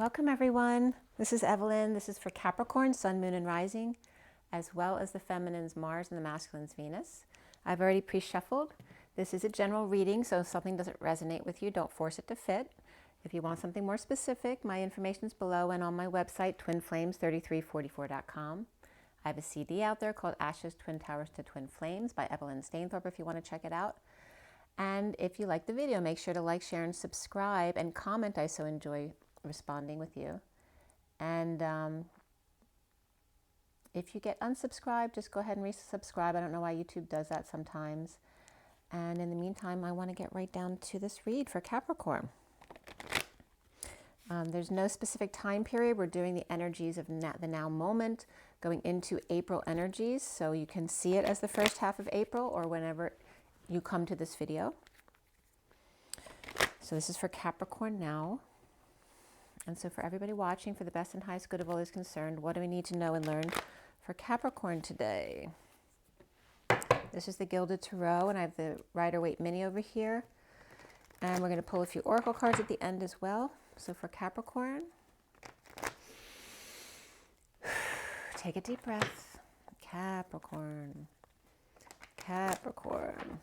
Welcome everyone. This is Evelyn. This is for Capricorn, Sun, Moon, and Rising, as well as the feminine's Mars and the masculine's Venus. I've already pre-shuffled. This is a general reading, so if something doesn't resonate with you, don't force it to fit. If you want something more specific, my information is below and on my website, twinflames3344.com. I have a CD out there called Ashes, Twin Towers to Twin Flames by Evelyn Stainthorpe if you want to check it out. And if you like the video, make sure to like, share, and subscribe, and comment. I so enjoy responding with you. And if you get unsubscribed, just go ahead and resubscribe. I don't know why YouTube does that sometimes. And in the meantime, I want to get right down to this read for Capricorn. There's no specific time period. We're doing the energies of the now moment, going into April energies. So you can see it as the first half of April or whenever you come to this video. So this is for Capricorn now. And so for everybody watching, for the best and highest good of all is concerned, what do we need to know and learn for Capricorn today? This is the Gilded Tarot, and I have the Rider-Waite Mini over here. And we're going to pull a few Oracle cards at the end as well. So for Capricorn, take a deep breath. Capricorn, Capricorn,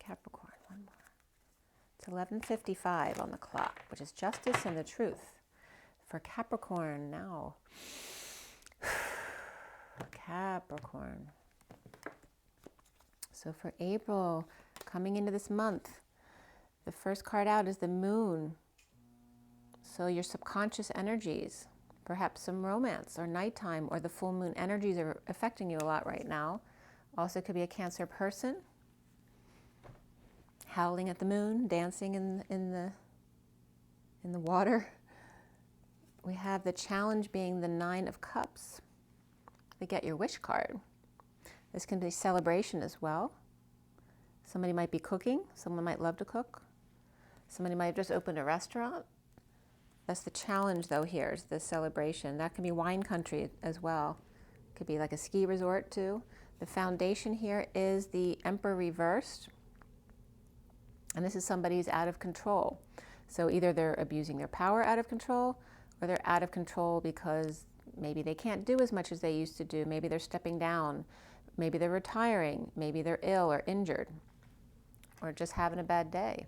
Capricorn, one more. It's 11:55 on the clock, which is justice and the truth. For Capricorn now. Capricorn. So for April, coming into this month, the first card out is the Moon. So your subconscious energies, perhaps some romance or nighttime or the full moon energies are affecting you a lot right now. Also could be a Cancer person. Howling at the moon, dancing in the water. We have the challenge being the Nine of Cups. We get your wish card. This can be celebration as well. Somebody might be cooking. Someone might love to cook. Somebody might have just opened a restaurant. That's the challenge though here, is the celebration. That can be wine country as well. It could be like a ski resort too. The foundation here is the Emperor reversed. And this is somebody who's out of control. So either they're abusing their power out of control, or they're out of control because maybe they can't do as much as they used to do. Maybe they're stepping down. Maybe they're retiring. Maybe they're ill or injured, or just having a bad day.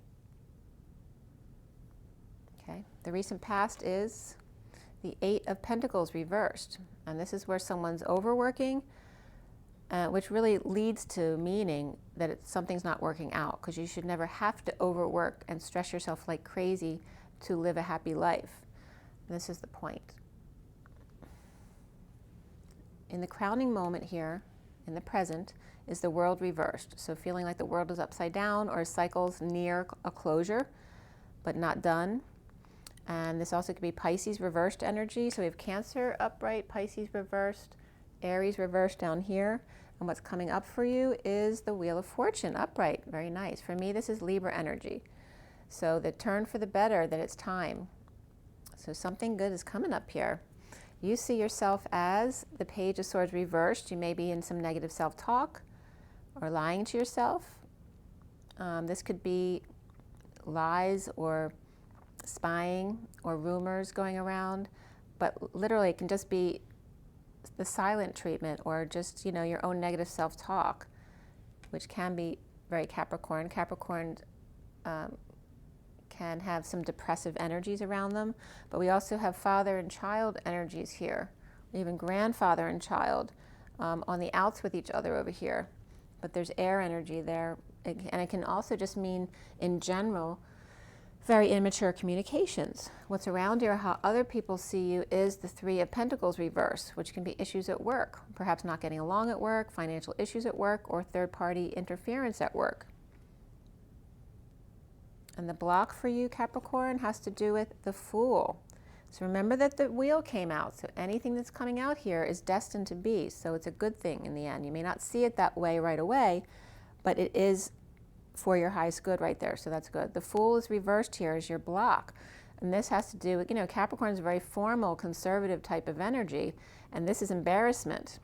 Okay. The recent past is the Eight of Pentacles reversed. And this is where someone's overworking, which really leads to meaning that something's not working out, because you should never have to overwork and stress yourself like crazy to live a happy life. This is the point. In the crowning moment here, in the present, is the World reversed. So feeling like the world is upside down or cycles near a closure, but not done. And this also could be Pisces reversed energy. So we have Cancer upright, Pisces reversed, Aries reversed down here. And what's coming up for you is the Wheel of Fortune upright. Very nice. For me, this is Libra energy. So the turn for the better, that it's time. So something good is coming up here. You see yourself as the Page of Swords reversed. You may be in some negative self-talk or lying to yourself. This could be lies or spying or rumors going around, but literally it can just be the silent treatment or just, your own negative self-talk, which can be very Capricorn. Capricorn can have some depressive energies around them, but we also have father and child energies here, even grandfather and child on the outs with each other over here. But there's air energy there, and it can also just mean, in general, very immature communications. What's around here, how other people see you, is the Three of Pentacles reverse, which can be issues at work, perhaps not getting along at work, financial issues at work, or third-party interference at work. And the block for you, Capricorn, has to do with the Fool. So remember that the wheel came out. So anything that's coming out here is destined to be. So it's a good thing in the end. You may not see it that way right away, but it is for your highest good right there. So that's good. The Fool is reversed here as your block. And this has to do with, Capricorn is a very formal, conservative type of energy. And this is embarrassment.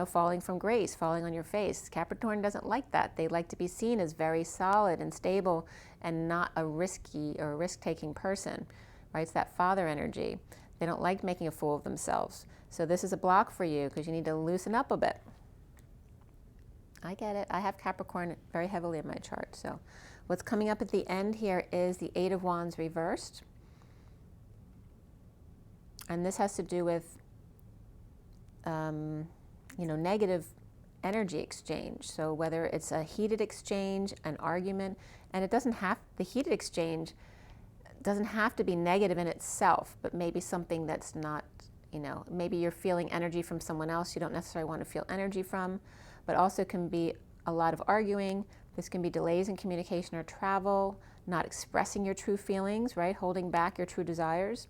Falling from grace, falling on your face. Capricorn doesn't like that. They like to be seen as very solid and stable and not a risky or risk-taking person, right? It's that father energy. They don't like making a fool of themselves. So this is a block for you because you need to loosen up a bit. I get it. I have Capricorn very heavily in my chart. So what's coming up at the end here is the Eight of Wands reversed. And this has to do with, negative energy exchange. So whether it's a heated exchange, an argument, and the heated exchange doesn't have to be negative in itself, but maybe something that's not, maybe you're feeling energy from someone else you don't necessarily want to feel energy from, but also can be a lot of arguing. This can be delays in communication or travel, not expressing your true feelings, right? Holding back your true desires.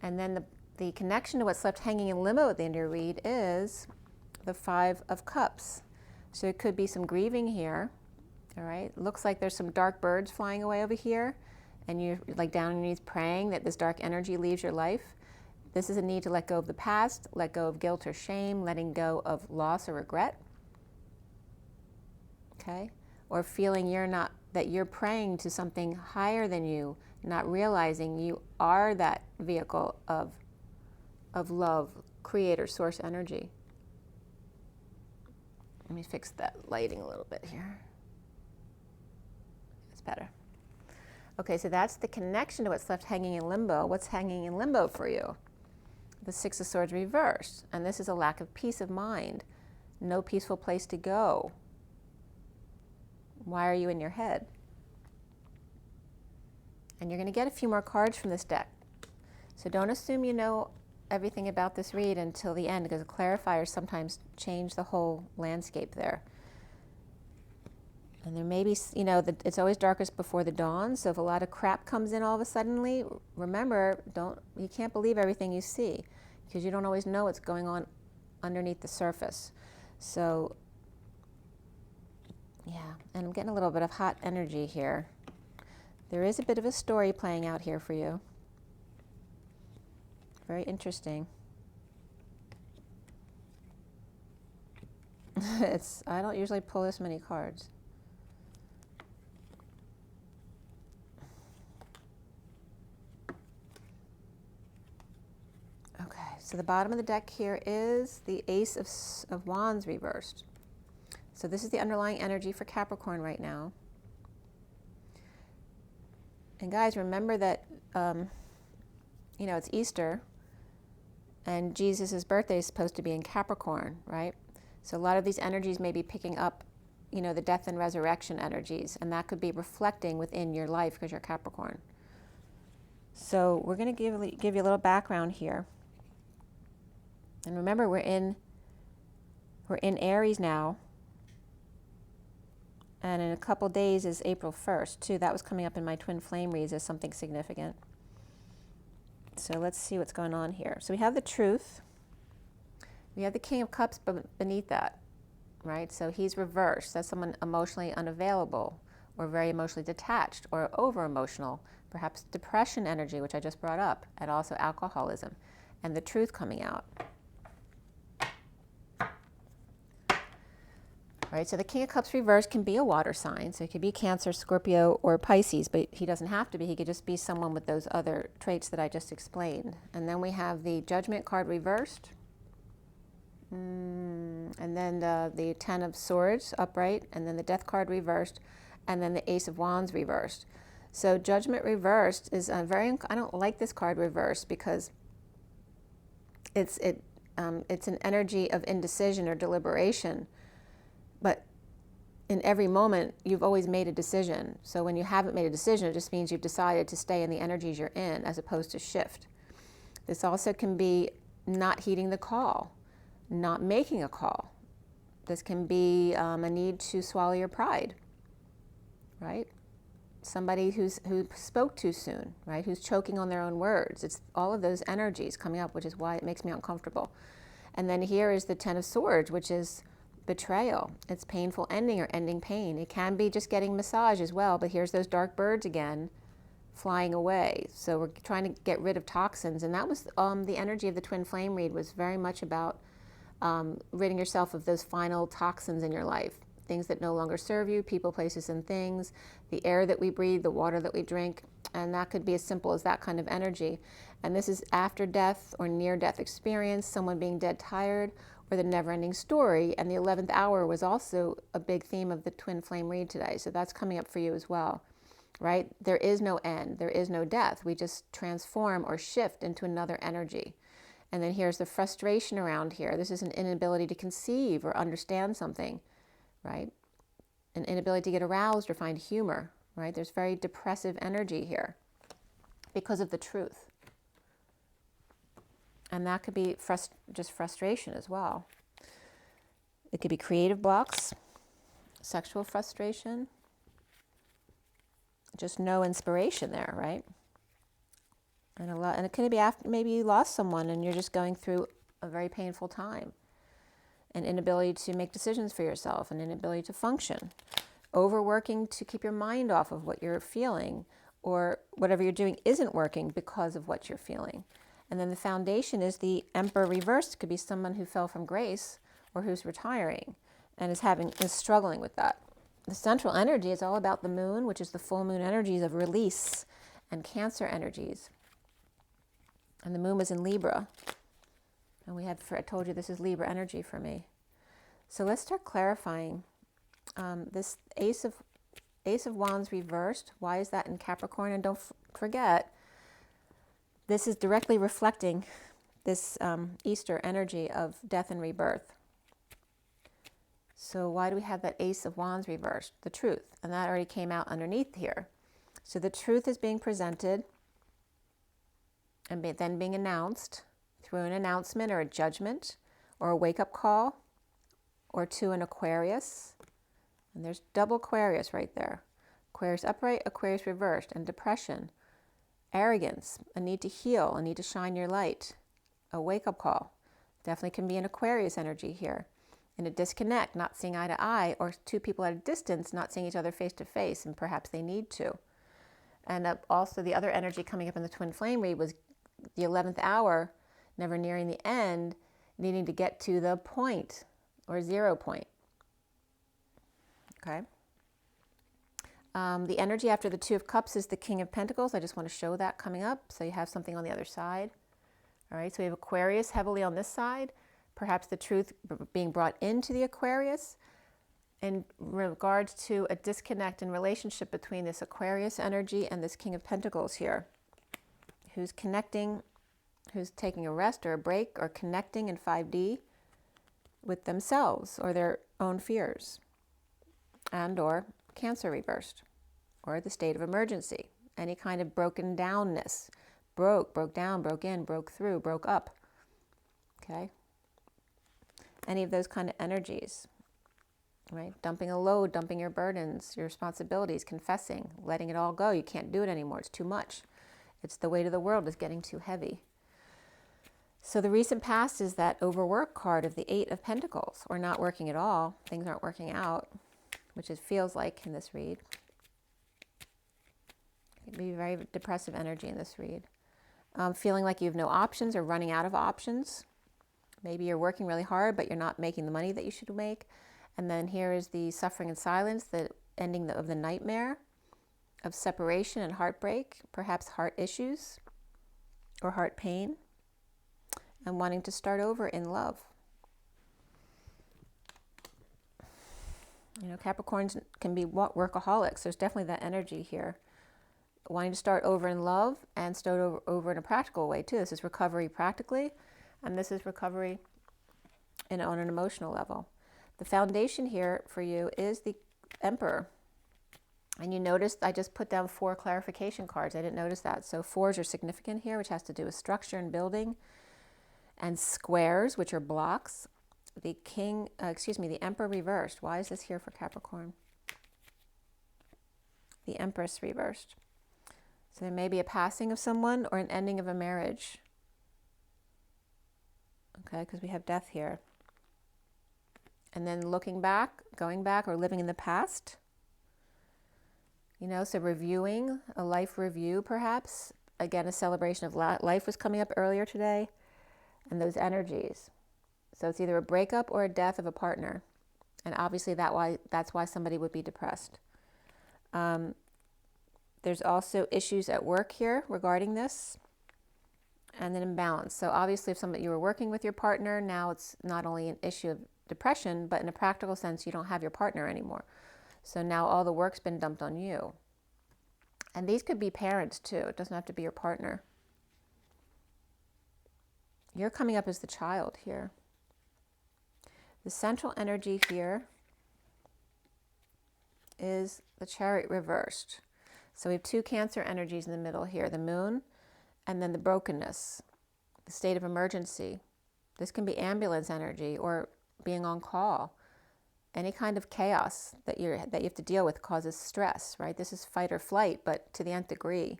And then the connection to what's left hanging in limbo at the end of your read is the Five of Cups. So it could be some grieving here, all right? Looks like there's some dark birds flying away over here, and you're like down on your knees praying that this dark energy leaves your life. This is a need to let go of the past, let go of guilt or shame, letting go of loss or regret, okay? Or feeling that you're praying to something higher than you, not realizing you are that vehicle of love, creator, source energy. Let me fix that lighting a little bit here. It's better. Okay, so that's the connection to what's left hanging in limbo. What's hanging in limbo for you? The Six of Swords reversed. And this is a lack of peace of mind. No peaceful place to go. Why are you in your head? And you're going to get a few more cards from this deck. So don't assume you know everything about this read until the end, because clarifiers sometimes change the whole landscape there. And there may be, it's always darkest before the dawn. So if a lot of crap comes in all of a sudden, remember, you can't believe everything you see, because you don't always know what's going on underneath the surface. So, yeah, and I'm getting a little bit of hot energy here. There is a bit of a story playing out here for you. Very interesting. I don't usually pull this many cards. Okay, so the bottom of the deck here is the Ace of Wands reversed. So this is the underlying energy for Capricorn right now. And guys, remember that, it's Easter, and Jesus' birthday is supposed to be in Capricorn, right? So a lot of these energies may be picking up, the death and resurrection energies, and that could be reflecting within your life because you're Capricorn. So we're going to give you a little background here. And remember, we're in Aries now. And in a couple days is April 1st, too. That was coming up in my twin flame reads as something significant. So let's see what's going on here. So we have the Truth. We have the King of Cups beneath that, right? So he's reversed. That's someone emotionally unavailable, or very emotionally detached, or over-emotional. Perhaps depression energy, which I just brought up, and also alcoholism. And the Truth coming out. Right, so the King of Cups reversed can be a water sign. So it could be Cancer, Scorpio, or Pisces, but he doesn't have to be. He could just be someone with those other traits that I just explained. And then we have the Judgment card reversed. And then the Ten of Swords upright, and then the Death card reversed, and then the Ace of Wands reversed. So Judgment reversed is I don't like this card reversed because it's an energy of indecision or deliberation. But in every moment, you've always made a decision. So when you haven't made a decision, it just means you've decided to stay in the energies you're in as opposed to shift. This also can be not heeding the call, not making a call. This can be a need to swallow your pride, right? Somebody who spoke too soon, right? Who's choking on their own words. It's all of those energies coming up, which is why it makes me uncomfortable. And then here is the Ten of Swords, which is betrayal. It's painful ending or ending pain. It can be just getting massage as well, but here's those dark birds again flying away. So we're trying to get rid of toxins, and that was the energy of the twin flame read was very much about ridding yourself of those final toxins in your life. things that no longer serve you, people, places, and things, the air that we breathe, the water that we drink, and that could be as simple as that kind of energy. And this is after death or near-death experience, someone being dead tired, or the never-ending story. And the 11th hour was also a big theme of the twin flame read today, so that's coming up for you as well, right? There is no end, there is no death. We just transform or shift into another energy. And then here's the frustration around here. This is an inability to conceive or understand something, right? An inability to get aroused or find humor, right? There's very depressive energy here because of the truth. And that could be just frustration as well. It could be creative blocks, sexual frustration, just no inspiration there, right? And it could be after maybe you lost someone and you're just going through a very painful time. An inability to make decisions for yourself, an inability to function. Overworking to keep your mind off of what you're feeling, or whatever you're doing isn't working because of what you're feeling. And then the foundation is the Emperor reversed. It could be someone who fell from grace or who's retiring and is struggling with that. The central energy is all about the moon, which is the full moon energies of release and Cancer energies. And the moon was in Libra. And I told you this is Libra energy for me. So let's start clarifying this Ace of Wands reversed. Why is that in Capricorn? And don't forget, this is directly reflecting this Easter energy of death and rebirth. So why do we have that Ace of Wands reversed? The truth. And that already came out underneath here. So the truth is being presented and then being announced through an announcement or a judgment or a wake-up call, or to an Aquarius. And there's double Aquarius right there. Aquarius upright, Aquarius reversed, and depression, arrogance, a need to heal, a need to shine your light, a wake-up call. Definitely can be an Aquarius energy here. In a disconnect, not seeing eye to eye, or two people at a distance not seeing each other face to face, and perhaps they need to. And also the other energy coming up in the twin flame read was the 11th hour, never nearing the end, needing to get to the point or 0 point. Okay. The energy after the Two of Cups is the King of Pentacles. I just want to show that coming up so you have something on the other side. All right, so we have Aquarius heavily on this side, perhaps the truth being brought into the Aquarius in regards to a disconnect in relationship between this Aquarius energy and this King of Pentacles here, who's connecting, who's taking a rest or a break or connecting in 5D with themselves or their own fears, and or Cancer reversed, or the state of emergency, any kind of broken downness, broke down, broke in, broke through, broke up, okay? Any of those kind of energies, right? Dumping a load, dumping your burdens, your responsibilities, confessing, letting it all go. You can't do it anymore. It's too much. It's the weight of the world is getting too heavy. So the recent past is that overwork card of the Eight of Pentacles, or not working at all. Things aren't working out, which it feels like in this read. It can be very depressive energy in this read. Feeling like you have no options or running out of options. Maybe you're working really hard, but you're not making the money that you should make. And then here is the suffering and silence, the ending of the nightmare of separation and heartbreak, perhaps heart issues or heart pain, and wanting to start over in love. You know, Capricorns can be workaholics. There's definitely that energy here. Wanting to start over in love and start over in a practical way too. This is recovery practically, and this is recovery on an emotional level. The foundation here for you is the Emperor. And you noticed I just put down 4 clarification cards. I didn't notice that. So 4s are significant here, which has to do with structure and building, and squares, which are blocks. The Emperor reversed. Why is this here for Capricorn? The Empress reversed. So there may be a passing of someone or an ending of a marriage. Okay, because we have death here. And then looking back, going back, or living in the past. You know, so reviewing, a life review perhaps. Again, a celebration of life was coming up earlier today. And those energies. So it's either a breakup or a death of a partner. And obviously that's why somebody would be depressed. There's also issues at work here regarding this, and an imbalance. So obviously if you were working with your partner, now it's not only an issue of depression, but in a practical sense, you don't have your partner anymore. So now all the work's been dumped on you. And these could be parents too. It doesn't have to be your partner. You're coming up as the child here. The central energy here is the Chariot reversed. So we have two Cancer energies in the middle here, the moon and then the brokenness, the state of emergency. This can be ambulance energy or being on call. Any kind of chaos that you have to deal with causes stress, right? This is fight or flight, but to the nth degree.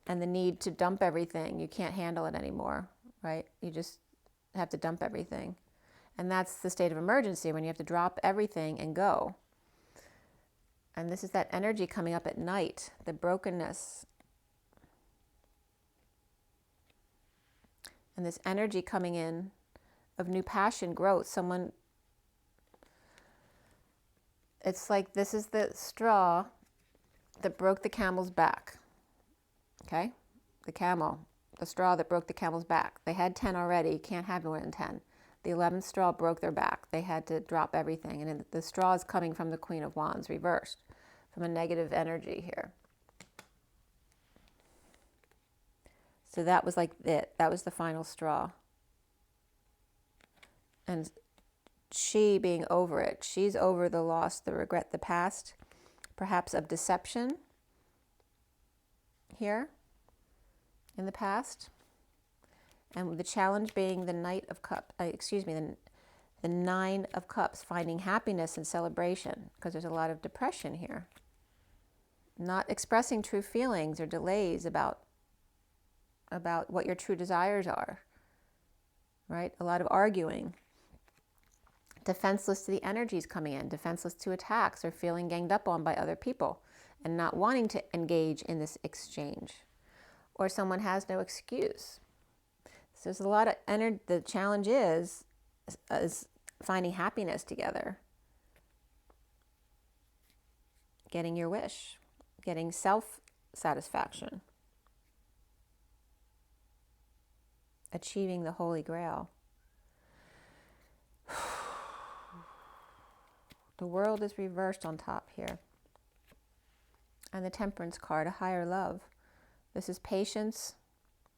And the need to dump everything. You can't handle it anymore, right? You just have to dump everything. And that's the state of emergency, when you have to drop everything and go. And this is that energy coming up at night, the brokenness. And this energy coming in of new passion, growth. It's like this is the straw that broke the camel's back. Okay? The straw that broke the camel's back. They had 10 already, can't have more than 10. The 11th straw broke their back. They had to drop everything. And the straw is coming from the Queen of Wands, reversed, from a negative energy here. So that was like it. That was the final straw. And she being over it. She's over the loss, the regret, the past, perhaps of deception here in the past. And the challenge being the Knight of Cups, the Nine of Cups, finding happiness and celebration, because there's a lot of depression here. Not expressing true feelings or delays about what your true desires are, right? A lot of arguing. Defenseless to the energies coming in, defenseless to attacks or feeling ganged up on by other people and not wanting to engage in this exchange. Or someone has no excuse. So there's a lot of energy. The challenge is finding happiness together. Getting your wish. Getting self-satisfaction. Achieving the Holy Grail. The World is reversed on top here. And the Temperance card, a higher love. This is patience,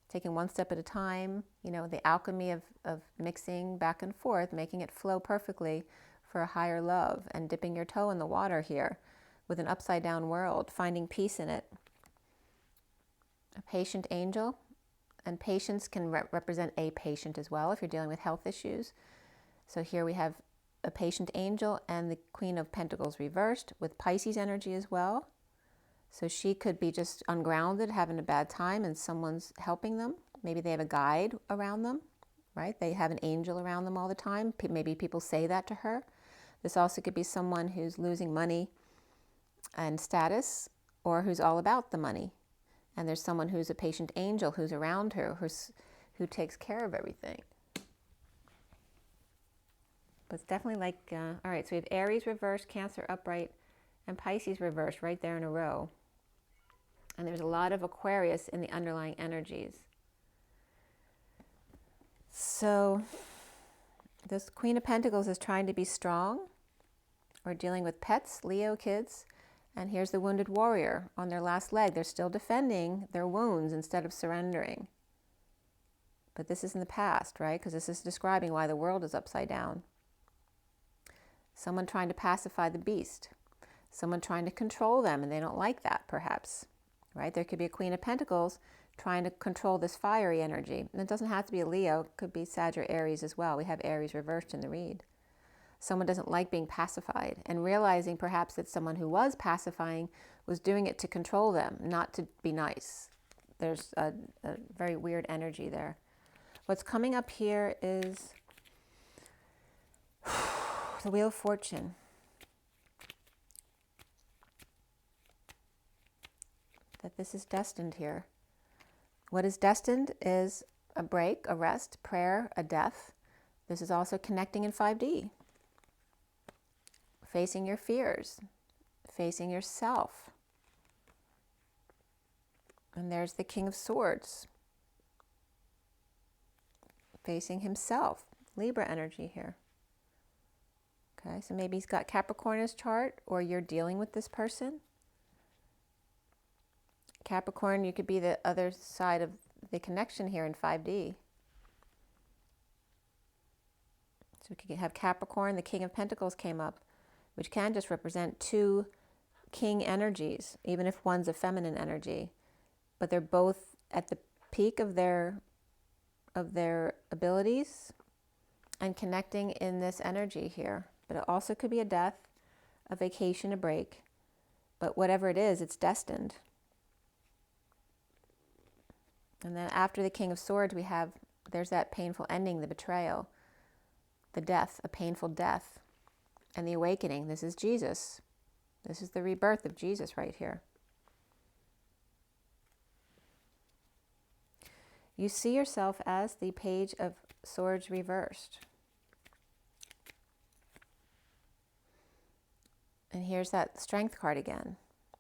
taking one step at a time, the alchemy of mixing back and forth, making it flow perfectly for a higher love, and dipping your toe in the water here with an upside down world, finding peace in it. A patient angel, and patience can represent a patient as well if you're dealing with health issues. So here we have a patient angel and the Queen of Pentacles reversed with Pisces energy as well. So she could be just ungrounded, having a bad time, and someone's helping them. Maybe they have a guide around them, right? They have an angel around them all the time. Maybe people say that to her. This also could be someone who's losing money and status, or who's all about the money. And there's someone who's a patient angel who's around her, who takes care of everything. But it's definitely like, all right, so we have Aries reversed, Cancer upright, and Pisces reversed right there in a row. And there's a lot of Aquarius in the underlying energies. So this Queen of Pentacles is trying to be strong. We're dealing with pets, Leo kids. And here's the wounded warrior on their last leg. They're still defending their wounds instead of surrendering. But this is in the past, right? Because this is describing why the world is upside down. Someone trying to pacify the beast. Someone trying to control them, and they don't like that, perhaps. Right? There could be a Queen of Pentacles trying to control this fiery energy. And it doesn't have to be a Leo. It could be Sag or Aries as well. We have Aries reversed in the read. Someone doesn't like being pacified, and realizing perhaps that someone who was pacifying was doing it to control them, not to be nice. There's a very weird energy there. What's coming up here is the Wheel of Fortune. That this is destined here. What is destined is a break, a rest, prayer, a death. This is also connecting in 5D. facing your fears, facing yourself. And there's the King of Swords, facing himself. Libra energy here. Okay, so maybe he's got Capricorn in his chart, or you're dealing with this person. Capricorn, you could be the other side of the connection here in 5D. So we could have Capricorn, the King of Pentacles came up, which can just represent two king energies, even if one's a feminine energy. But they're both at the peak of their abilities and connecting in this energy here. But it also could be a death, a vacation, a break. But whatever it is, it's destined. And then after the King of Swords, there's that painful ending, the betrayal, the death, a painful death, and the awakening. This is Jesus. This is the rebirth of Jesus right here. You see yourself as the Page of Swords reversed. And here's that Strength card again,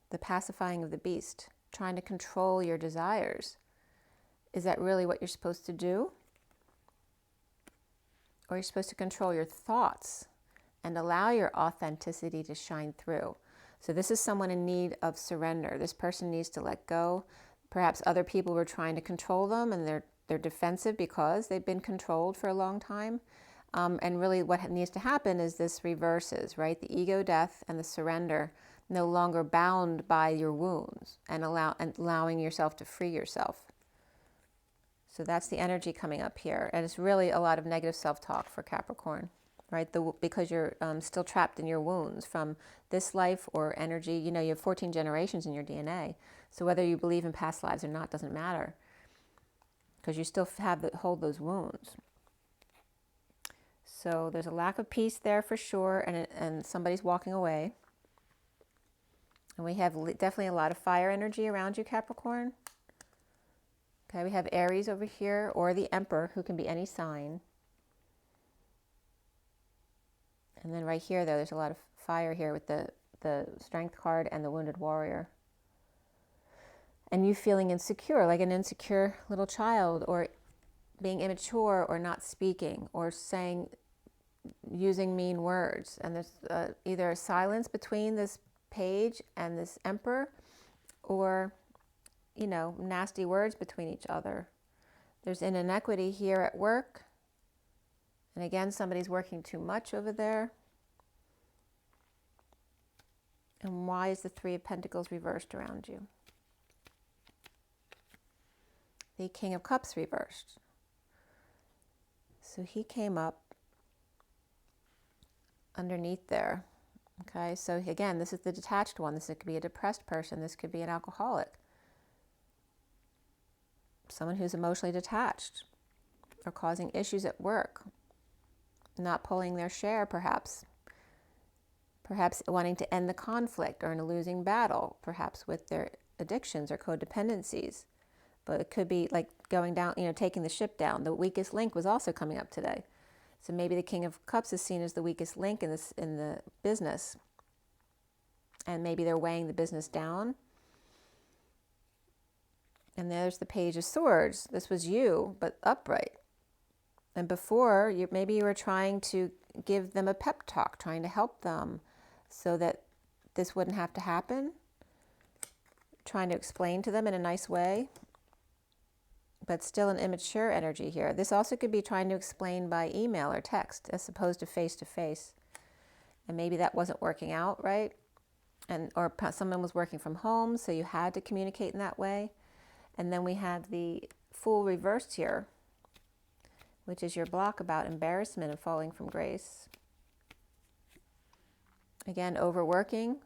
the pacifying of the beast, trying to control your desires. Is that really what you're supposed to do? Or you're supposed to control your thoughts and allow your authenticity to shine through. So this is someone in need of surrender. This person needs to let go. Perhaps other people were trying to control them and they're defensive because they've been controlled for a long time. And really what needs to happen is this reverses, right? The ego death and the surrender, no longer bound by your wounds and allowing yourself to free yourself. So that's the energy coming up here. And it's really a lot of negative self-talk for Capricorn, right? Because you're still trapped in your wounds from this life or energy. You know, you have 14 generations in your DNA. So whether you believe in past lives or not doesn't matter, because you still hold those wounds. So there's a lack of peace there for sure, and somebody's walking away. And we have definitely a lot of fire energy around you, Capricorn. Okay, we have Aries over here, or the Emperor, who can be any sign. And then right here, though, there's a lot of fire here with the Strength card and the Wounded Warrior. And you feeling insecure, like an insecure little child, or being immature, or not speaking, or using mean words. And there's either a silence between this Page and this Emperor, or, you know, nasty words between each other. There's an inequity here at work. And again, somebody's working too much over there. And why is the Three of Pentacles reversed around you? The King of Cups reversed. So he came up underneath there. Okay, so again, this is the detached one. This could be a depressed person. This could be an alcoholic. Someone who's emotionally detached or causing issues at work. Not pulling their share, perhaps. Perhaps wanting to end the conflict or in a losing battle, perhaps with their addictions or codependencies. But it could be like going down, you know, taking the ship down. The weakest link was also coming up today. So maybe the King of Cups is seen as the weakest link in the business. And maybe they're weighing the business down. And there's the Page of Swords. This was you, but upright. And before, maybe you were trying to give them a pep talk, trying to help them so that this wouldn't have to happen. Trying to explain to them in a nice way. But still an immature energy here. This also could be trying to explain by email or text as opposed to face. And maybe that wasn't working out, right? Or someone was working from home, so you had to communicate in that way. And then we have the Fool reversed here, which is your block about embarrassment and falling from grace. Again, overworking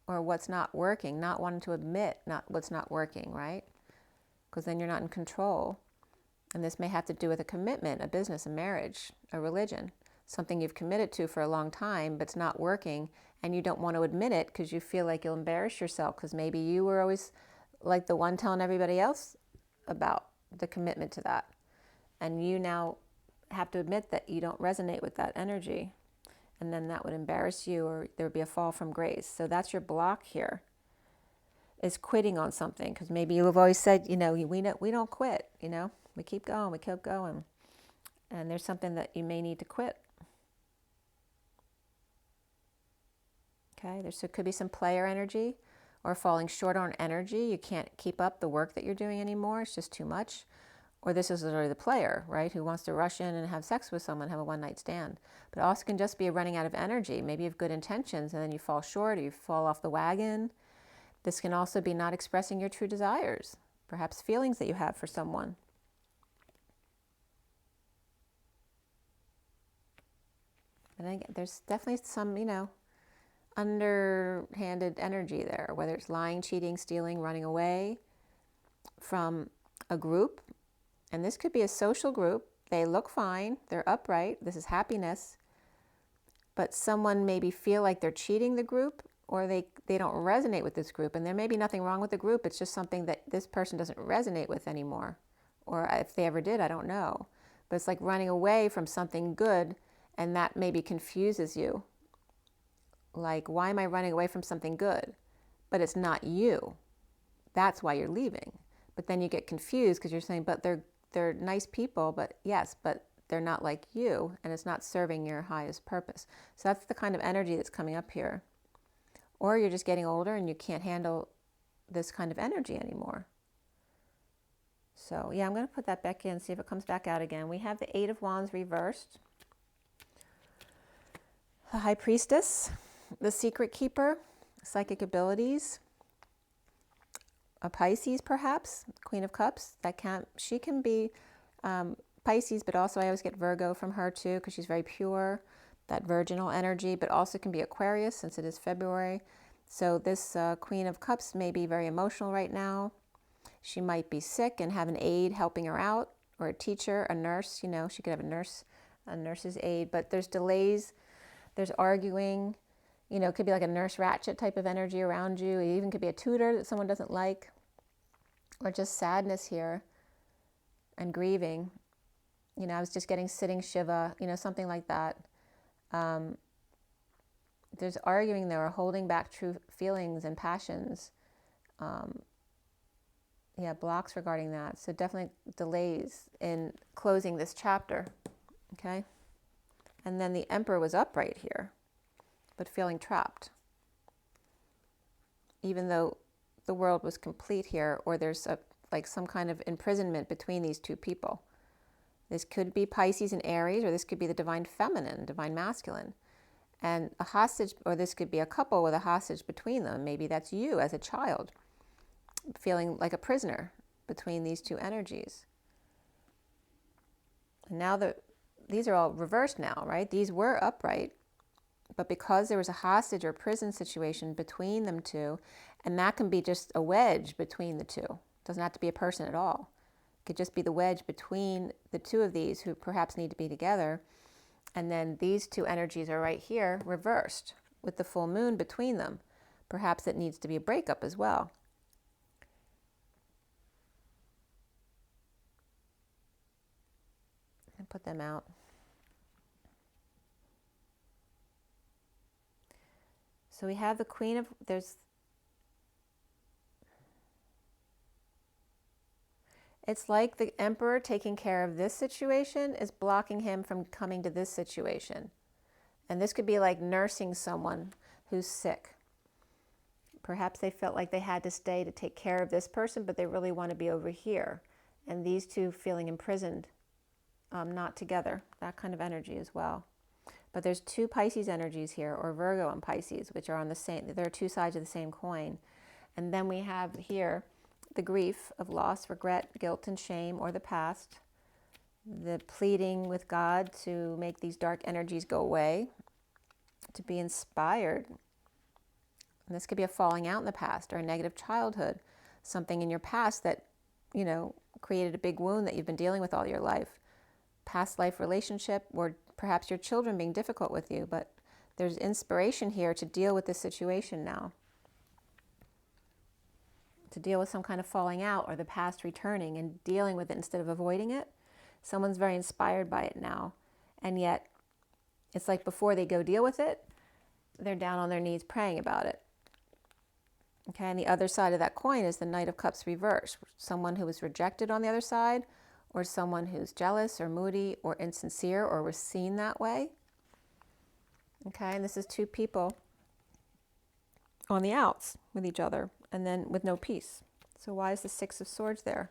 or what's not working, not wanting to admit what's not working, right? Because then you're not in control. And this may have to do with a commitment, a business, a marriage, a religion, something you've committed to for a long time, but it's not working, and you don't want to admit it because you feel like you'll embarrass yourself, because maybe you were always like the one telling everybody else about the commitment to that. And you now have to admit that you don't resonate with that energy. and then that would embarrass you, or there would be a fall from grace. So that's your block here, is quitting on something, because maybe you have always said, we don't quit, we keep going, and there's something that you may need to quit. Okay, there could be some player energy or falling short on energy. You can't keep up the work that you're doing anymore. It's just too much. Or this is literally the player, right, who wants to rush in and have sex with someone, have a one-night stand. But it also can just be a running out of energy. Maybe you have good intentions and then you fall short, or you fall off the wagon. This can also be not expressing your true desires, perhaps feelings that you have for someone. And again, there's definitely some, underhanded energy there, whether it's lying, cheating, stealing, running away from a group. And this could be a social group. They look fine, they're upright, this is happiness, but someone maybe feel like they're cheating the group, or they don't resonate with this group. And there may be nothing wrong with the group, it's just something that this person doesn't resonate with anymore. Or if they ever did, I don't know. But it's like running away from something good, and that maybe confuses you. Like, why am I running away from something good? But it's not you. That's why you're leaving. But then you get confused because you're saying, but they're nice people, but yes, but they're not like you, and it's not serving your highest purpose. So that's the kind of energy that's coming up here. Or you're just getting older and you can't handle this kind of energy anymore. So yeah, I'm going to put that back in, see if it comes back out again. We have the Eight of Wands reversed, the High Priestess, the Secret Keeper, psychic abilities, a Pisces perhaps, Queen of Cups. She can be Pisces, but also I always get Virgo from her too, because she's very pure, that virginal energy, but also can be Aquarius since it is February. So this Queen of Cups may be very emotional right now. She might be sick and have an aide helping her out, or a teacher, a nurse, she could have a nurse's aide, but there's delays, there's arguing, it could be like a Nurse Ratched type of energy around you. It even could be a tutor that someone doesn't like, or just sadness here and grieving. I was just getting sitting Shiva, something like that. There's arguing there, or holding back true feelings and passions. Blocks regarding that. So definitely delays in closing this chapter. Okay. And then the Emperor was upright here, but feeling trapped. Even though the world was complete here, or there's some kind of imprisonment between these two people. This could be Pisces and Aries, or this could be the divine feminine, divine masculine. And a hostage, or this could be a couple with a hostage between them. Maybe that's you as a child, feeling like a prisoner between these two energies. And now these are all reversed now, right? These were upright, but because there was a hostage or prison situation between them two, and that can be just a wedge between the two. It doesn't have to be a person at all. It could just be the wedge between the two of these who perhaps need to be together. And then these two energies are right here, reversed, with the full moon between them. Perhaps it needs to be a breakup as well. And put them out. So we have the Queen of, it's like the Emperor taking care of this situation is blocking him from coming to this situation. And this could be like nursing someone who's sick. Perhaps they felt like they had to stay to take care of this person, but they really want to be over here. And these two feeling imprisoned, not together, that kind of energy as well. But there's two Pisces energies here, or Virgo and Pisces, which are on the same, they're two sides of the same coin. And then we have here the grief of loss, regret, guilt, and shame, or the past. The pleading with God to make these dark energies go away, to be inspired. And this could be a falling out in the past, or a negative childhood, something in your past that, created a big wound that you've been dealing with all your life. Past life relationship, or perhaps your children being difficult with you, but there's inspiration here to deal with this situation now. To deal with some kind of falling out, or the past returning and dealing with it instead of avoiding it. Someone's very inspired by it now, and yet It's like before they go deal with it, they're down on their knees praying about it. Okay, and the other side of that coin is the Knight of Cups reversed. Someone who was rejected on the other side, or someone who's jealous or moody or insincere or was seen that way. Okay, and this is two people on the outs with each other and then with no peace. So why is the Six of Swords there?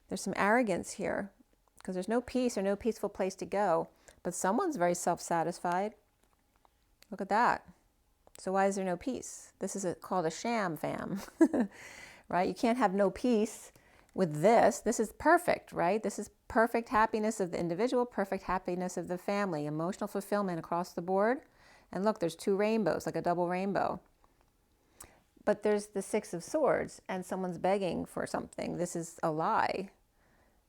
There's some arrogance here because there's no peace or no peaceful place to go, but someone's very self-satisfied. Look at that. So why is there no peace? This is called a sham fam, right? You can't have no peace with this. This is perfect, right? This is perfect happiness of the individual, perfect happiness of the family, emotional fulfillment across the board. And look, there's two rainbows, like a double rainbow. But there's the Six of Swords and someone's begging for something. This is a lie.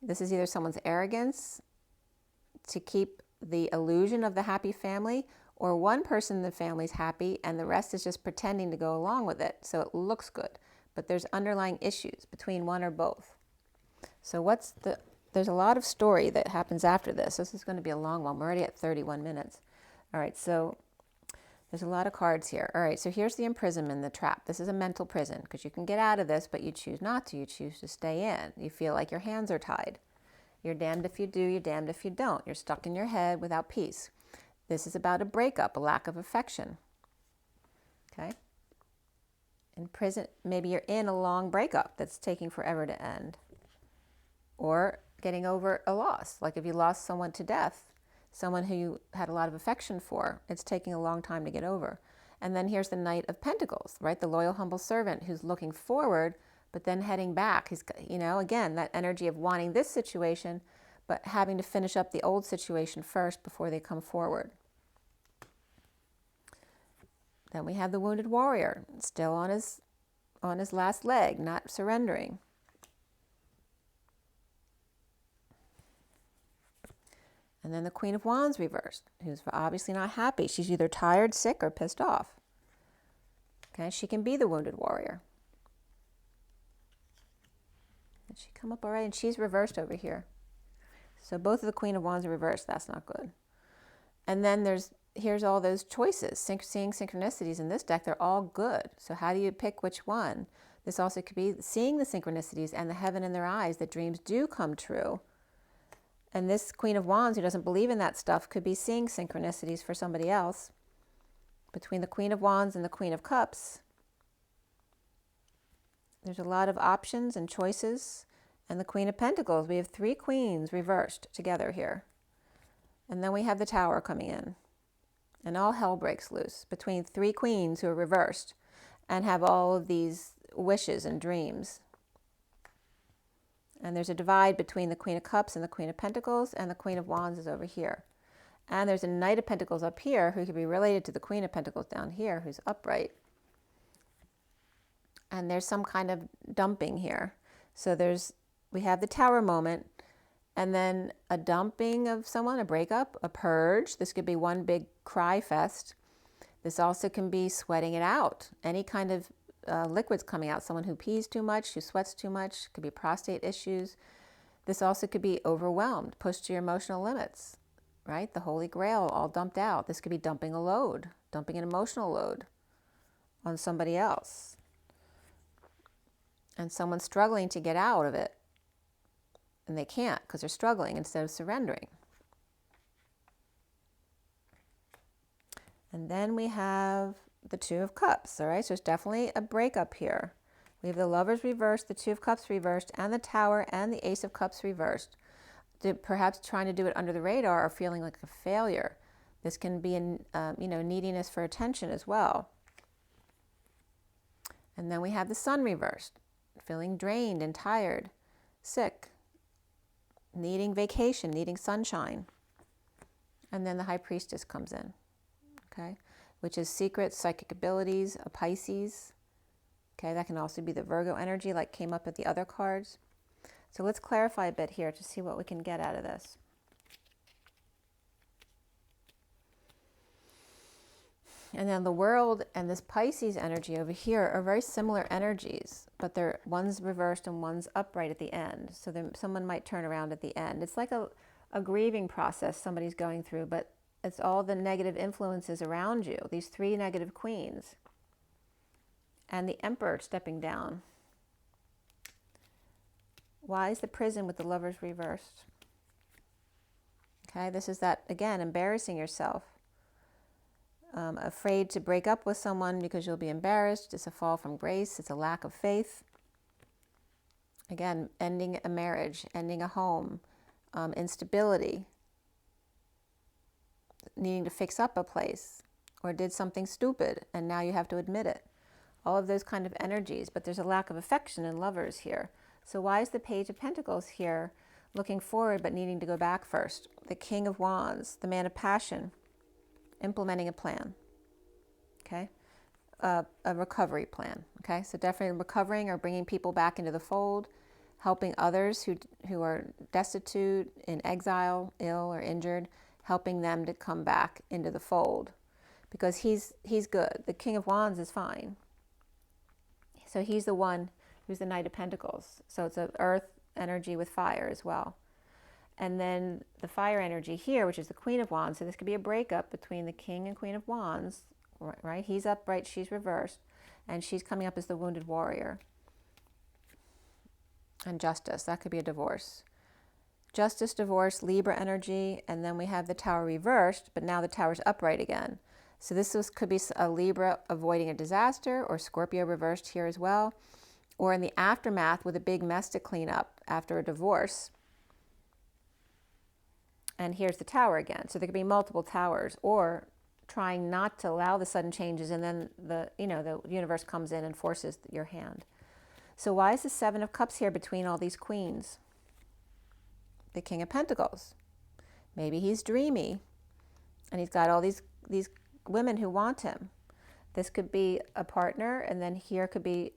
This is either someone's arrogance to keep the illusion of the happy family, or one person in the family's happy and the rest is just pretending to go along with it so it looks good. But there's underlying issues between one or both. So there's a lot of story that happens after this. This is going to be a long one. We're already at 31 minutes. All right, so there's a lot of cards here. All right, so here's the imprisonment, the trap. This is a mental prison because you can get out of this, but you choose not to. You choose to stay in. You feel like your hands are tied. You're damned if you do, you're damned if you don't. You're stuck in your head without peace. This is about a breakup, a lack of affection. Okay? In prison, maybe you're in a long breakup that's taking forever to end. Or getting over a loss. Like if you lost someone to death, someone who you had a lot of affection for, it's taking a long time to get over. And then here's the Knight of Pentacles, right? The loyal, humble servant who's looking forward, but then heading back. He's, again, that energy of wanting this situation, but having to finish up the old situation first before they come forward. Then we have the wounded warrior, still on his last leg, not surrendering. And then the Queen of Wands reversed, who's obviously not happy. She's either tired, sick, or pissed off. Okay, she can be the wounded warrior. Did she come up all right? And she's reversed over here. So both of the Queen of Wands are reversed. That's not good. And then here's all those choices. Seeing synchronicities in this deck, they're all good. So how do you pick which one? This also could be seeing the synchronicities and the heaven in their eyes, that dreams do come true. And this Queen of Wands, who doesn't believe in that stuff, could be seeing synchronicities for somebody else. Between the Queen of Wands and the Queen of Cups, there's a lot of options and choices. And the Queen of Pentacles, we have three queens reversed together here. And then we have the Tower coming in. And all hell breaks loose between three queens who are reversed and have all of these wishes and dreams. And there's a divide between the Queen of Cups and the Queen of Pentacles, and the Queen of Wands is over here. And there's a Knight of Pentacles up here who could be related to the Queen of Pentacles down here, who's upright. And there's some kind of dumping here. So we have the Tower moment, and then a dumping of someone, a breakup, a purge. This could be one big cry fest. This also can be sweating it out. Any kind of liquids coming out. Someone who pees too much, who sweats too much. Could be prostate issues. This also could be overwhelmed, pushed to your emotional limits, right? The Holy Grail all dumped out. This could be dumping a load, dumping an emotional load on somebody else. And someone's struggling to get out of it. And they can't because they're struggling instead of surrendering. And then we have the Two of Cups, all right? So it's definitely a breakup here. We have the Lovers reversed, the Two of Cups reversed, and the Tower and the Ace of Cups reversed. Perhaps trying to do it under the radar or feeling like a failure. This can be neediness for attention as well. And then we have the Sun reversed, feeling drained and tired, sick, needing vacation, needing sunshine. And then the High Priestess comes in, okay, which is secret psychic abilities, a Pisces. Okay, that can also be the Virgo energy like came up at the other cards. So let's clarify a bit here to see what we can get out of this. And then the World and this Pisces energy over here are very similar energies, but one's reversed and one's upright at the end. So then someone might turn around at the end. It's like a grieving process somebody's going through, but It's all the negative influences around you, these 3 negative queens. And the Emperor stepping down. Why is the Prison with the Lovers reversed? Okay, this is that, again, embarrassing yourself. Afraid to break up with someone because you'll be embarrassed. It's a fall from grace. It's a lack of faith. Again, ending a marriage, ending a home, instability, needing to fix up a place, or did something stupid and now you have to admit it. All of those kind of energies, but there's a lack of affection in Lovers here. So why is the Page of Pentacles here looking forward but needing to go back first? The King of Wands, the Man of Passion, implementing a plan, okay? A recovery plan, okay? So definitely recovering or bringing people back into the fold, helping others who are destitute, in exile, ill or injured, helping them to come back into the fold because he's good. The King of Wands is fine. So he's the one who's the Knight of Pentacles. So it's an earth energy with fire as well. And then the fire energy here, which is the Queen of Wands. So this could be a breakup between the King and Queen of Wands, right? He's upright, she's reversed, and she's coming up as the Wounded Warrior. And Justice, that could be a divorce. Justice, divorce, Libra energy, and then we have the Tower reversed, but now the Tower's upright again. So could be a Libra avoiding a disaster, or Scorpio reversed here as well, or in the aftermath with a big mess to clean up after a divorce. And here's the Tower again. So there could be multiple towers, or trying not to allow the sudden changes, and then the universe comes in and forces your hand. So why is the Seven of Cups here between all these queens? The King of Pentacles. Maybe he's dreamy, and he's got all these women who want him. This could be a partner, and then here could be,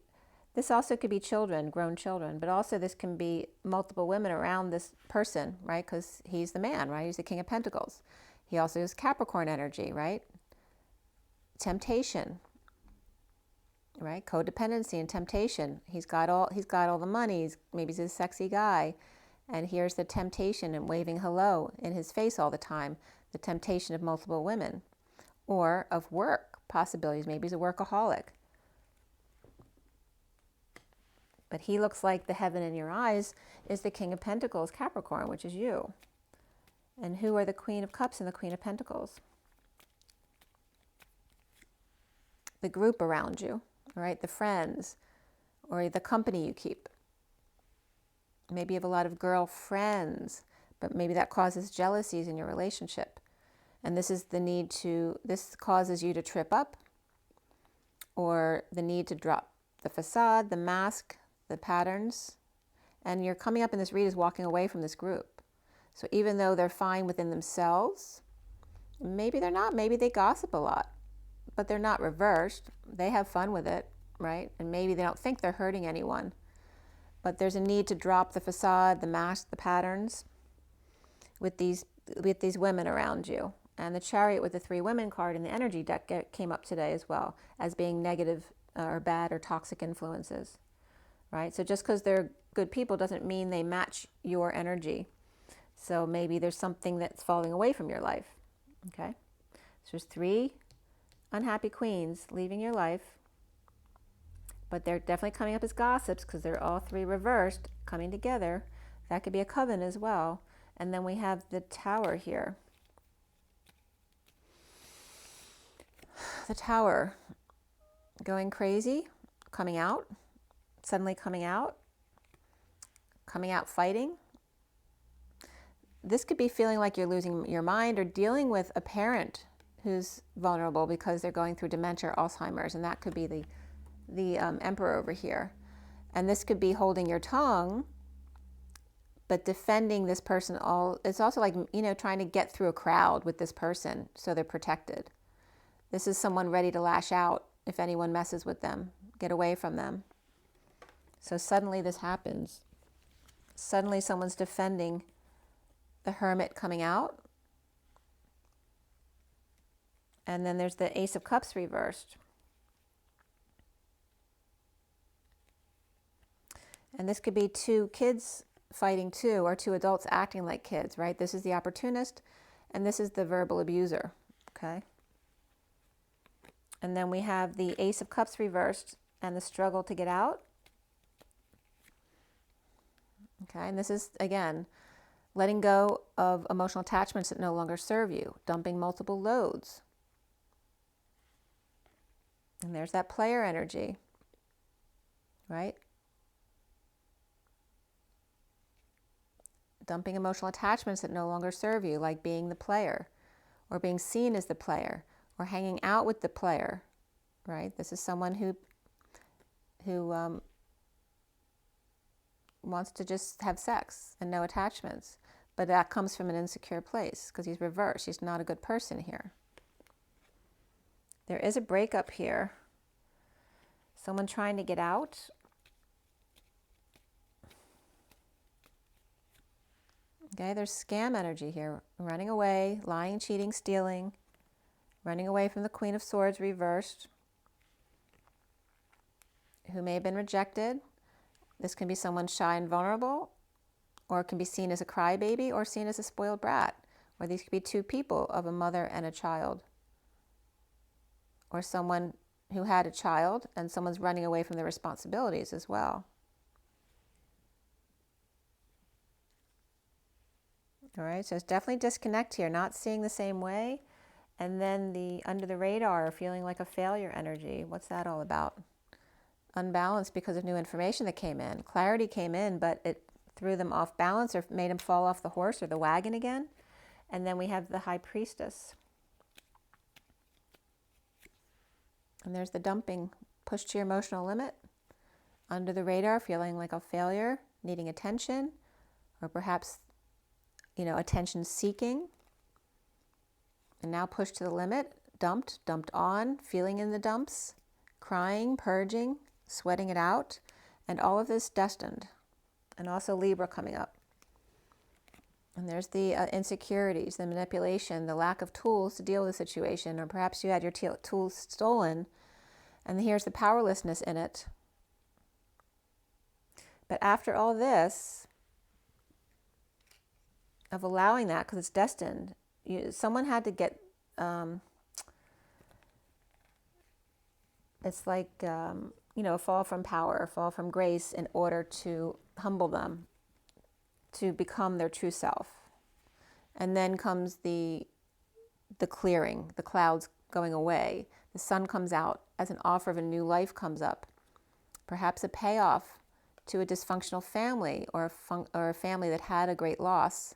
this also could be children, grown children, but also this can be multiple women around this person, right? Because he's the man, right? He's the King of Pentacles. He also has Capricorn energy, right? Temptation, right? Codependency and temptation. He's got all the money. Maybe he's a sexy guy, and here's the temptation and waving hello in his face all the time. The temptation of multiple women, or of work possibilities. Maybe he's a workaholic. But he looks like the heaven in your eyes is the King of Pentacles, Capricorn, which is you. And who are the Queen of Cups and the Queen of Pentacles? The group around you, right? The friends, or the company you keep. Maybe you have a lot of girlfriends, but maybe that causes jealousies in your relationship. And this is this causes you to trip up, or the need to drop the facade, the mask, the patterns. And you're coming up in this read as walking away from this group. So even though they're fine within themselves, maybe they're not. Maybe they gossip a lot, but they're not reversed. They have fun with it, right? And maybe they don't think they're hurting anyone. But there's a need to drop the facade, the mask, the patterns with these women around you. And the Chariot with the 3 women card in the energy deck came up today as well as being negative or bad or toxic influences, right? So just because they're good people doesn't mean they match your energy. So maybe there's something that's falling away from your life, okay? So there's 3 unhappy queens leaving your life, but they're definitely coming up as gossips because they're all 3 reversed, coming together. That could be a coven as well. And then we have the Tower here. The Tower going crazy, coming out, suddenly coming out fighting. This could be feeling like you're losing your mind, or dealing with a parent who's vulnerable because they're going through dementia or Alzheimer's, and that could be the Emperor over here. And this could be holding your tongue, but defending this person. It's also like, trying to get through a crowd with this person so they're protected. This is someone ready to lash out if anyone messes with them, get away from them. So suddenly this happens. Suddenly someone's defending the Hermit coming out. And then there's the Ace of Cups reversed. And this could be 2 kids fighting too, or 2 adults acting like kids, right? This is the opportunist, and this is the verbal abuser, okay? And then we have the Ace of Cups reversed and the struggle to get out. Okay, and this is, again, letting go of emotional attachments that no longer serve you, dumping multiple loads. And there's that player energy, right? Dumping emotional attachments that no longer serve you, like being the player, or being seen as the player, or hanging out with the player, right? This is someone who wants to just have sex and no attachments, but that comes from an insecure place because he's reversed. He's not a good person here. There is a breakup here. Someone trying to get out. Okay, there's scam energy here. Running away, lying, cheating, stealing. Running away from the Queen of Swords reversed. Who may have been rejected. This can be someone shy and vulnerable, or it can be seen as a crybaby or seen as a spoiled brat. Or these could be two people of a mother and a child. Or someone who had a child and someone's running away from their responsibilities as well. All right, so it's definitely disconnect here, not seeing the same way. And then the under the radar, feeling like a failure energy. What's that all about? Unbalanced because of new information that came in. Clarity came in, but it threw them off balance or made them fall off the horse or the wagon again. And then we have the High Priestess. And there's the dumping, push to your emotional limit. Under the radar, feeling like a failure, needing attention, or perhaps, attention seeking. And now pushed to the limit, dumped on, feeling in the dumps, crying, purging, sweating it out, and all of this destined. And also Libra coming up. And there's the insecurities, the manipulation, the lack of tools to deal with the situation, or perhaps you had your tools stolen, and here's the powerlessness in it. But after all this, of allowing that, because it's destined, someone had to get, it's like, fall from power, fall from grace in order to humble them, to become their true self. And then comes the clearing, the clouds going away. The sun comes out as an offer of a new life comes up. Perhaps a payoff to a dysfunctional family or a family that had a great loss,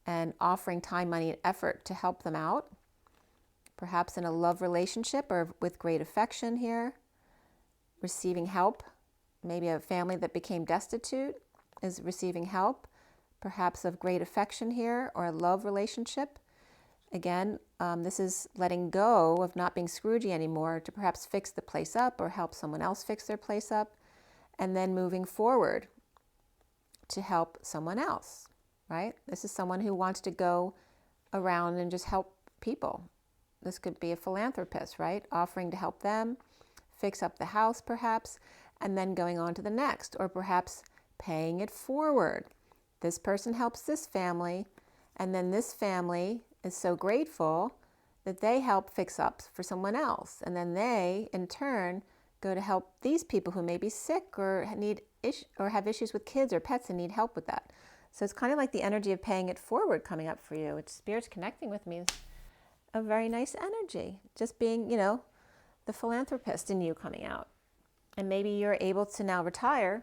and offering time, money, and effort to help them out. Perhaps in a love relationship or with great affection here. Receiving help. Maybe a family that became destitute is receiving help. Perhaps of great affection here, or a love relationship. Again, this is letting go of not being Scroogey anymore to perhaps fix the place up or help someone else fix their place up. And then moving forward to help someone else, right? This is someone who wants to go around and just help people. This could be a philanthropist, right? Offering to help them, fix up the house perhaps, and then going on to the next, or perhaps paying it forward. This person helps this family, and then this family is so grateful that they help fix up for someone else. And then they, in turn, go to help these people who may be sick or have issues with kids or pets and need help with that. So it's kind of like the energy of paying it forward coming up for you. It's Spirit's connecting with me. A very nice energy. Just being, the philanthropist in you coming out. And maybe you're able to now retire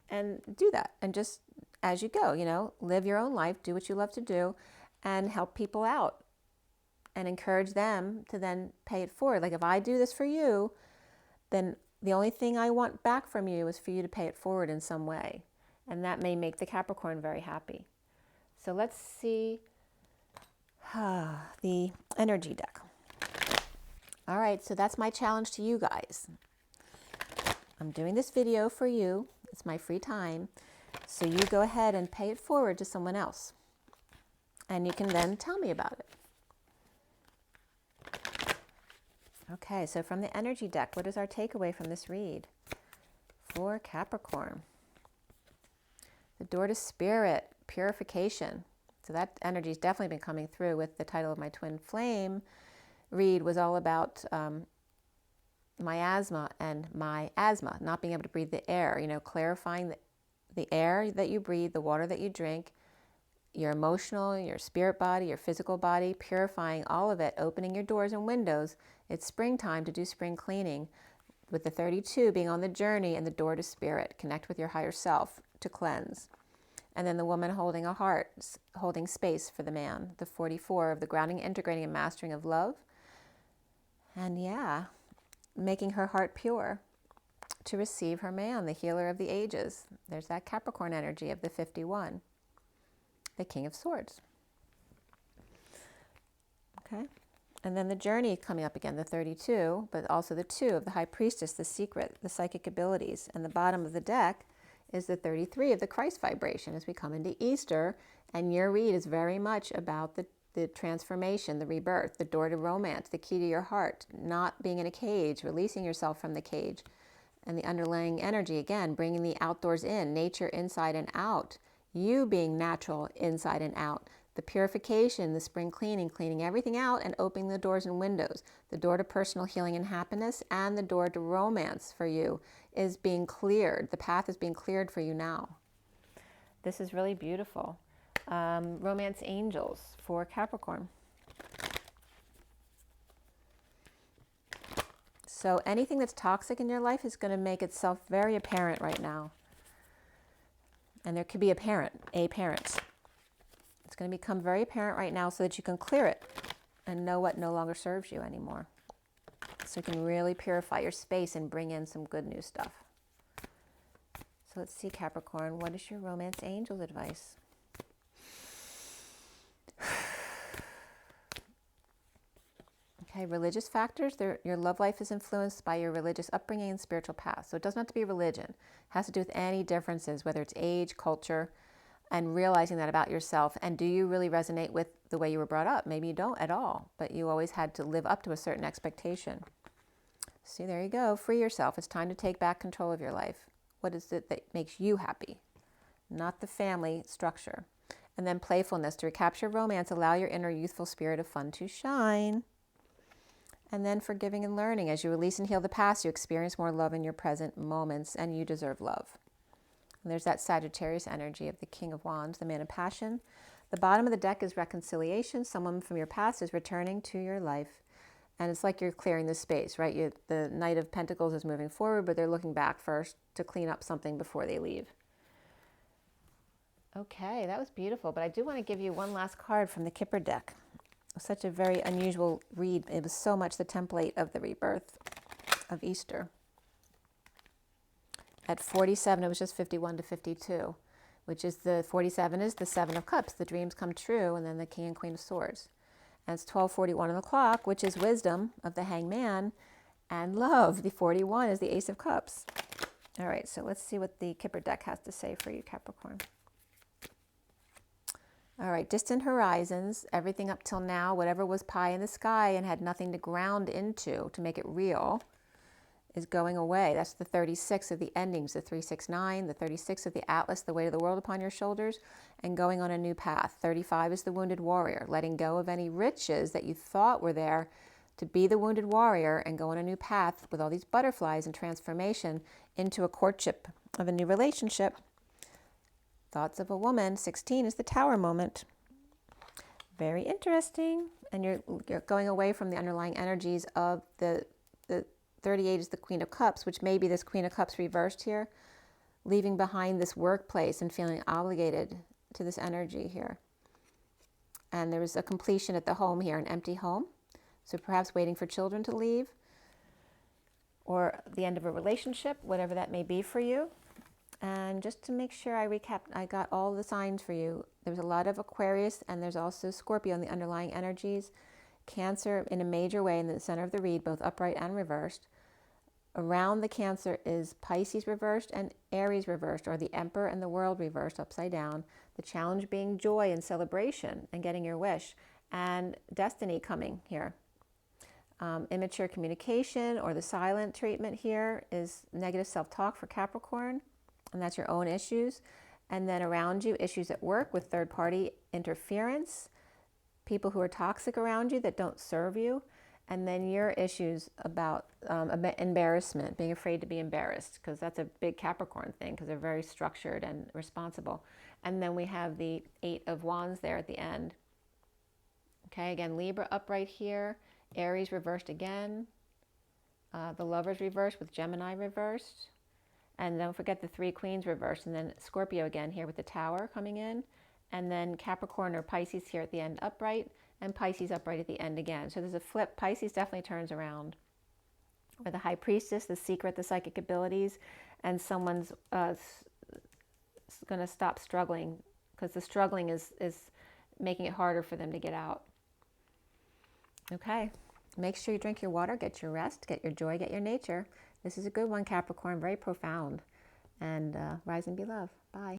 and do that. And just as you go, live your own life, do what you love to do, and help people out. And encourage them to then pay it forward. Like if I do this for you, then the only thing I want back from you is for you to pay it forward in some way. And that may make the Capricorn very happy. So let's see the energy deck. All right, so that's my challenge to you guys. I'm doing this video for you. It's my free time. So you go ahead and pay it forward to someone else. And you can then tell me about it. Okay, so from the energy deck, what is our takeaway from this read for Capricorn? The door to spirit, purification. So that energy's definitely been coming through with the title of my twin flame read was all about miasma and my asthma, not being able to breathe the air, you know, clarifying the air that you breathe, the water that you drink, your emotional, your spirit body, your physical body, purifying all of it, opening your doors and windows. It's springtime to do spring cleaning, with the 32 being on the journey and the door to spirit. Connect with your higher self to cleanse. And then the woman holding a heart, holding space for the man. The 44 of the grounding, integrating, and mastering of love. And yeah, making her heart pure to receive her man, the healer of the ages. There's that Capricorn energy of the 51, the King of Swords. Okay. And then the journey coming up again, the 32, but also the 2 of the High Priestess, the secret, the psychic abilities. And the bottom of the deck is the 33 of the Christ vibration as we come into Easter. And your read is very much about the transformation, the rebirth, the door to romance, the key to your heart, not being in a cage, releasing yourself from the cage. And the underlying energy, again, bringing the outdoors in, nature inside and out, you being natural inside and out. The purification, the spring cleaning, cleaning everything out and opening the doors and windows. The door to personal healing and happiness and the door to romance for you is being cleared. The path is being cleared for you now. This is really beautiful. Romance angels for Capricorn. So anything that's toxic in your life is going to make itself very apparent right now. And there could be a parent. It's going to become very apparent right now so that you can clear it and know what no longer serves you anymore. So you can really purify your space and bring in some good new stuff. So let's see, Capricorn, what is your romance angel's advice? Okay, religious factors. Your love life is influenced by your religious upbringing and spiritual path. So it doesn't have to be religion. It has to do with any differences, whether it's age, culture, and realizing that about yourself. And do you really resonate with the way you were brought up? Maybe you don't at all, but you always had to live up to a certain expectation. See, there you go. Free yourself. It's time to take back control of your life. What is it that makes you happy? Not the family structure. And then playfulness. To recapture romance, allow your inner youthful spirit of fun to shine. And then forgiving and learning. As you release and heal the past, you experience more love in your present moments, and you deserve love. And there's that Sagittarius energy of the King of Wands, the man of passion. The bottom of the deck is reconciliation. Someone from your past is returning to your life. And it's like you're clearing the space, right? The Knight of Pentacles is moving forward, but they're looking back first to clean up something before they leave. Okay, that was beautiful. But I do want to give you one last card from the Kipper deck. Such a very unusual read. It was so much the template of the rebirth of Easter. At 47, it was just 51 to 52, which is the 47 is the 7 of Cups, the dreams come true, and then the King and Queen of Swords. And it's 12:41 on the clock, which is wisdom of the Hangman, and love. The 41 is the Ace of Cups. All right, so let's see what the Kipper deck has to say for you, Capricorn. All right, distant horizons, everything up till now, whatever was pie in the sky and had nothing to ground into to make it real, is going away. That's the 36 of the endings, the 369, the 36 of the Atlas, the weight of the world upon your shoulders, and going on a new path. 35 is the wounded warrior, letting go of any riches that you thought were there to be the wounded warrior and go on a new path with all these butterflies and transformation into a courtship of a new relationship. Thoughts of a woman. 16 is the Tower moment. Very interesting. And you're going away from the underlying energies of the 38 is the Queen of Cups, which may be this Queen of Cups reversed here, leaving behind this workplace and feeling obligated to this energy here. And there was a completion at the home here, an empty home. So perhaps waiting for children to leave or the end of a relationship, whatever that may be for you. And just to make sure I recap, I got all the signs for you. There's a lot of Aquarius, and there's also Scorpio in the underlying energies. Cancer in a major way in the center of the read, both upright and reversed. Around the Cancer is Pisces reversed and Aries reversed, or the Emperor and the World reversed upside down. The challenge being joy and celebration and getting your wish. And destiny coming here. Immature communication or the silent treatment here is negative self-talk for Capricorn. And that's your own issues. And then around you, issues at work with third-party interference, people who are toxic around you that don't serve you, and then your issues about embarrassment, being afraid to be embarrassed, because that's a big Capricorn thing, because they're very structured and responsible. And then we have the 8 of Wands there at the end. Okay, again, Libra upright here, Aries reversed again, the Lovers reversed with Gemini reversed, and don't forget the 3 Queens reversed, and then Scorpio again here with the Tower coming in, and then Capricorn or Pisces here at the end upright, and Pisces upright at the end again. So there's a flip. Pisces definitely turns around. Or the High Priestess, the secret, the psychic abilities, and someone's going to stop struggling, because the struggling is making it harder for them to get out. Okay, make sure you drink your water, get your rest, get your joy, get your nature. This is a good one, Capricorn, very profound. And rise and be love. Bye.